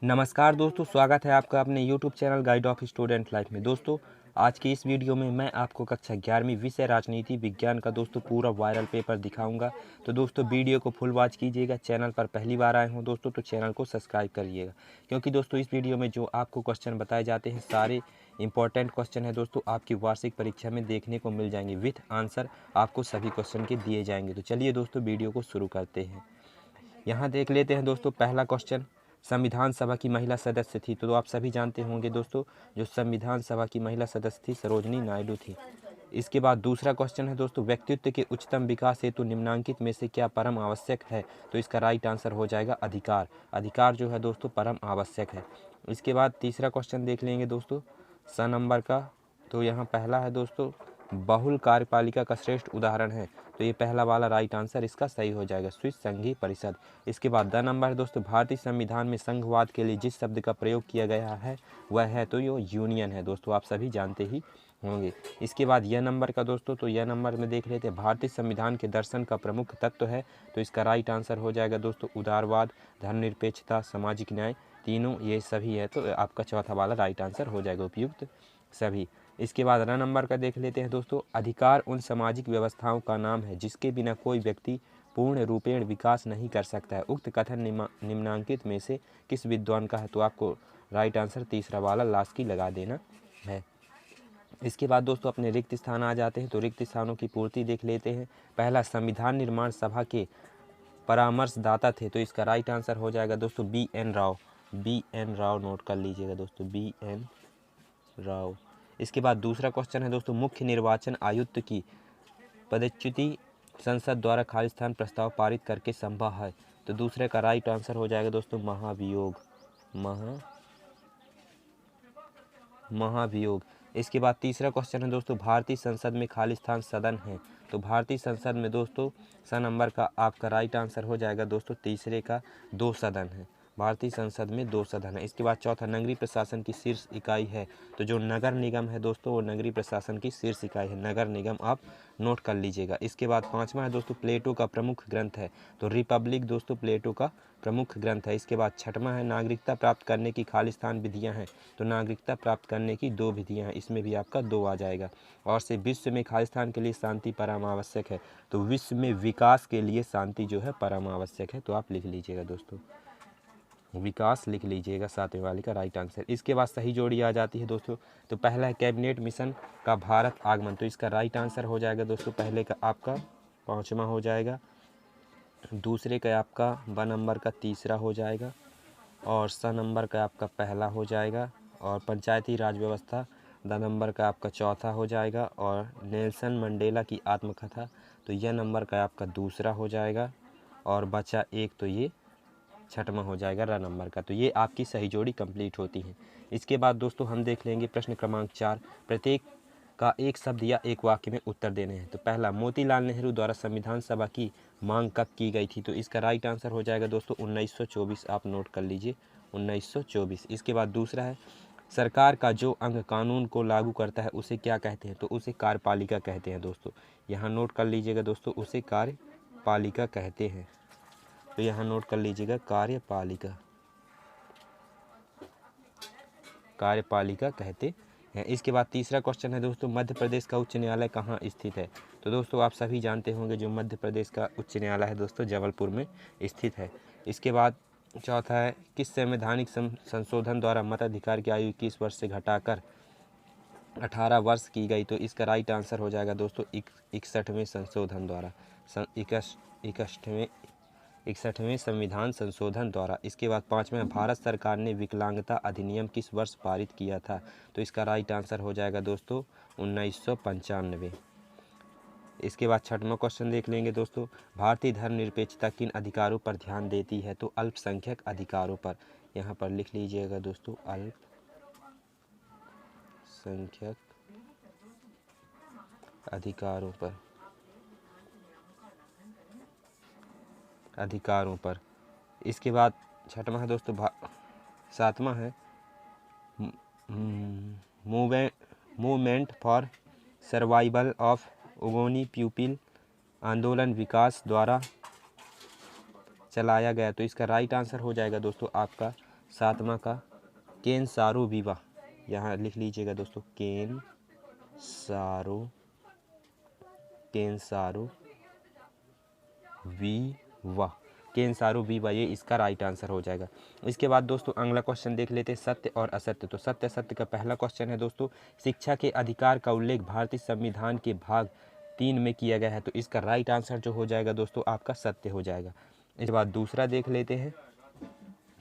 नमस्कार दोस्तों, स्वागत है आपका अपने YouTube channel guide of student life में। दोस्तों, आज की इस वीडियो में मैं आपको कक्षा 11वीं विषय राजनीति विज्ञान का दोस्तों पूरा वायरल पेपर दिखाऊंगा। तो दोस्तों वीडियो को फुल वॉच कीजिएगा। चैनल पर पहली बार आए हों दोस्तों तो चैनल को सब्सक्राइब करिएगा, क्योंकि दोस्तों इस वीडियो में जो आपको क्वेश्चन बताए जाते हैं सारे इंपॉर्टेंट क्वेश्चन है दोस्तों, आपकी वार्षिक परीक्षा में देखने को मिल जाएंगे। विथ आंसर आपको सभी क्वेश्चन के दिए जाएंगे। तो चलिए दोस्तों वीडियो को शुरू करते हैं। यहाँ देख लेते हैं दोस्तों पहला क्वेश्चन। संविधान सभा की महिला सदस्य थी, तो आप सभी जानते होंगे दोस्तों, जो संविधान सभा की महिला सदस्य थी सरोजनी नायडू थी। इसके बाद दूसरा क्वेश्चन है दोस्तों, व्यक्तित्व के उच्चतम विकास हेतु निम्नलिखित में से क्या परम आवश्यक है? तो इसका राइट आंसर हो जाएगा अधिकार। अधिकार जो है दोस्तों परम आवश्यक है। इसके बाद तीसरा क्वेश्चन देख लेंगे दोस्तों स नंबर का। तो यहाँ पहला है दोस्तों, बहुल कार्यपालिका का श्रेष्ठ उदाहरण है। तो ये पहला वाला राइट आंसर इसका सही हो जाएगा, स्विस संघीय परिषद। इसके बाद द नंबर है दोस्तों, भारतीय संविधान में संघवाद के लिए जिस शब्द का प्रयोग किया गया है वह है, तो ये यूनियन है दोस्तों, आप सभी जानते ही होंगे। इसके बाद यह नंबर का दोस्तों, तो यह नंबर में देख लेते हैं, भारतीय संविधान के दर्शन का प्रमुख तत्व है। तो इसका राइट आंसर हो जाएगा दोस्तों उदारवाद, धर्मनिरपेक्षता, सामाजिक न्याय, तीनों ये सभी है। तो आपका चौथा वाला राइट आंसर हो जाएगा उपयुक्त सभी। इसके बाद र नंबर का देख लेते हैं दोस्तों, अधिकार उन सामाजिक व्यवस्थाओं का नाम है जिसके बिना कोई व्यक्ति पूर्ण रूपेण विकास नहीं कर सकता है। उक्त कथन निम्नांकित में से किस विद्वान का है? तो आपको राइट आंसर तीसरा वाला लास्ट की लगा देना है। इसके बाद दोस्तों अपने रिक्त स्थान आ जाते हैं। तो रिक्त स्थानों की पूर्ति देख लेते हैं। पहला, संविधान निर्माण सभा के परामर्शदाता थे। तो इसका राइट आंसर हो जाएगा दोस्तों BN Rao. BN Rao note कर लीजिएगा दोस्तों, BN राव। इसके बाद दूसरा क्वेश्चन है दोस्तों, मुख्य निर्वाचन आयुक्त की पदच्युति संसद द्वारा खालिस्तान प्रस्ताव पारित करके संभव है। तो दूसरे का राइट आंसर हो जाएगा दोस्तों महाभियोग। महाभियोग। इसके बाद तीसरा क्वेश्चन है दोस्तों, भारतीय संसद में खालिस्तान सदन है। तो भारतीय संसद में दोस्तों स नंबर का आपका राइट आंसर हो जाएगा दोस्तों तीसरे का 2 सदन है। भारतीय संसद में 2 सदन है। इसके बाद चौथा, नगरीय प्रशासन की शीर्ष इकाई है। तो जो नगर निगम है दोस्तों वो नगरीय प्रशासन की शीर्ष इकाई है, नगर निगम आप नोट कर लीजिएगा। इसके बाद पांचवा है दोस्तों, प्लेटो का प्रमुख ग्रंथ है। तो रिपब्लिक दोस्तों प्लेटो का प्रमुख ग्रंथ है। इसके बाद छठवां है, नागरिकता प्राप्त करने की खालिस्तान विधियां हैं। तो नागरिकता प्राप्त करने की 2 विधियां हैं, इसमें भी आपका 2 आ जाएगा। और से विश्व में खालिस्तान के लिए शांति परम आवश्यक है। तो विश्व में विकास के लिए शांति जो है परम आवश्यक है। तो आप लिख लीजिएगा दोस्तों, विकास लिख लीजिएगा 7वें वाले का राइट आंसर। इसके बाद सही जोड़ी आ जाती है दोस्तों। तो पहला है कैबिनेट मिशन का भारत आगमन। तो इसका राइट आंसर हो जाएगा दोस्तों पहले का आपका 5वां हो जाएगा, दूसरे का आपका ब नंबर का तीसरा हो जाएगा, और स नंबर का आपका पहला हो जाएगा, और पंचायती राज व्यवस्था द नंबर का आपका चौथा हो जाएगा, और नेल्सन मंडेला की आत्मकथा तो यह नंबर का आपका दूसरा हो जाएगा, और बचा एक तो ये छठवां हो जाएगा र नंबर का। तो ये आपकी सही जोड़ी कंप्लीट होती है। इसके बाद दोस्तों हम देख लेंगे प्रश्न क्रमांक 4, प्रत्येक का एक शब्द या एक वाक्य में उत्तर देने हैं। तो पहला, मोतीलाल नेहरू द्वारा संविधान सभा की मांग कब की गई थी? तो इसका राइट आंसर हो जाएगा दोस्तों 1924, आप नोट कर लीजिए 1924। इसके बाद दूसरा है, सरकार का जो अंग कानून को लागू करता है उसे क्या कहते हैं? तो उसे कार्यपालिका कहते हैं दोस्तों, यहाँ नोट कर लीजिएगा दोस्तों, उसे कार्यपालिका कहते हैं। तो यहाँ नोट कर लीजिएगा कार्यपालिका, कार्यपालिका कहते हैं। इसके बाद तीसरा क्वेश्चन है दोस्तों, मध्य प्रदेश का उच्च न्यायालय कहाँ स्थित है? तो दोस्तों आप सभी जानते होंगे जो मध्य प्रदेश का उच्च न्यायालय है दोस्तों जबलपुर में स्थित है। इसके बाद चौथा है, किस संवैधानिक संशोधन द्वारा मताधिकार की आयु 21 वर्ष से घटाकर 18 वर्ष की गई? तो इसका राइट आंसर हो जाएगा दोस्तों 61वें संशोधन द्वारा, 61वें संविधान संशोधन द्वारा। इसके बाद पाँचवें, भारत सरकार ने विकलांगता अधिनियम किस वर्ष पारित किया था? तो इसका राइट आंसर हो जाएगा दोस्तों 1995। इसके बाद छठवां क्वेश्चन देख लेंगे दोस्तों, भारतीय धर्मनिरपेक्षता किन अधिकारों पर ध्यान देती है? तो अल्पसंख्यक अधिकारों पर, यहाँ पर लिख लीजिएगा दोस्तों अल्पसंख्यक अधिकारों पर। इसके बाद छठवां है दोस्तों, सातवां है, movement for survival of Ogoni people आंदोलन विकास द्वारा चलाया गया। तो इसका राइट आंसर हो जाएगा दोस्तों आपका सातवां का केन सारो विवा, यहाँ लिख लीजिएगा दोस्तों, केन सारो विवा, केन सारो विवा, ये इसका राइट आंसर हो जाएगा। इसके बाद दोस्तों अगला क्वेश्चन देख लेते हैं, सत्य और असत्य। तो सत्य असत्य का पहला क्वेश्चन है दोस्तों, शिक्षा के अधिकार का उल्लेख भारतीय संविधान के भाग 3 में किया गया है। तो इसका राइट आंसर जो हो जाएगा दोस्तों आपका सत्य हो जाएगा। इसके बाद दूसरा देख लेते हैं।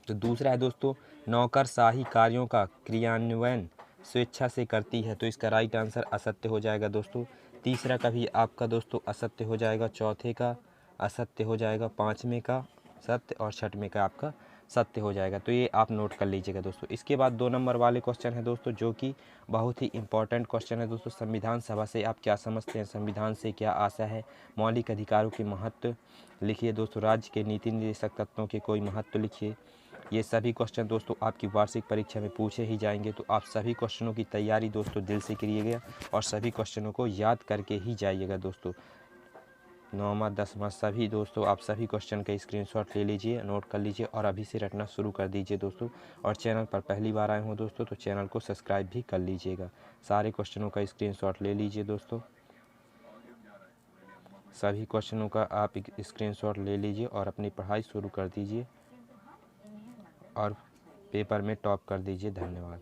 तो दूसरा है दोस्तों, नौकरशाही कार्यों का क्रियान्वयन स्वेच्छा से करती है। तो इसका राइट आंसर असत्य हो जाएगा दोस्तों। तीसरा का भी आपका दोस्तों असत्य हो जाएगा, चौथे का असत्य हो जाएगा, पाँचवें का सत्य और छठवें का आपका सत्य हो जाएगा। तो ये आप नोट कर लीजिएगा दोस्तों। इसके बाद 2 नंबर वाले क्वेश्चन है दोस्तों, जो कि बहुत ही इंपॉर्टेंट क्वेश्चन है दोस्तों, संविधान सभा से आप क्या समझते हैं, संविधान से क्या आशा है, मौलिक अधिकारों के महत्व लिखिए दोस्तों, राज्य के नीति निर्देशक तत्वों के कोई महत्व लिखिए। ये सभी क्वेश्चन दोस्तों आपकी वार्षिक परीक्षा में पूछे ही जाएंगे। तो आप सभी क्वेश्चनों की तैयारी दोस्तों दिल से करिएगा और सभी क्वेश्चनों को याद करके ही जाइएगा दोस्तों। 9वां 10वां सभी दोस्तों आप सभी क्वेश्चन का स्क्रीनशॉट ले लीजिए, नोट कर लीजिए और अभी से रटना शुरू कर दीजिए दोस्तों। और चैनल पर पहली बार आए हो दोस्तों तो चैनल को सब्सक्राइब भी कर लीजिएगा। सारे क्वेश्चनों का स्क्रीनशॉट ले लीजिए दोस्तों, सभी क्वेश्चनों का आप स्क्रीनशॉट ले लीजिए और अपनी पढ़ाई शुरू कर दीजिए और पेपर में टॉप कर दीजिए। धन्यवाद।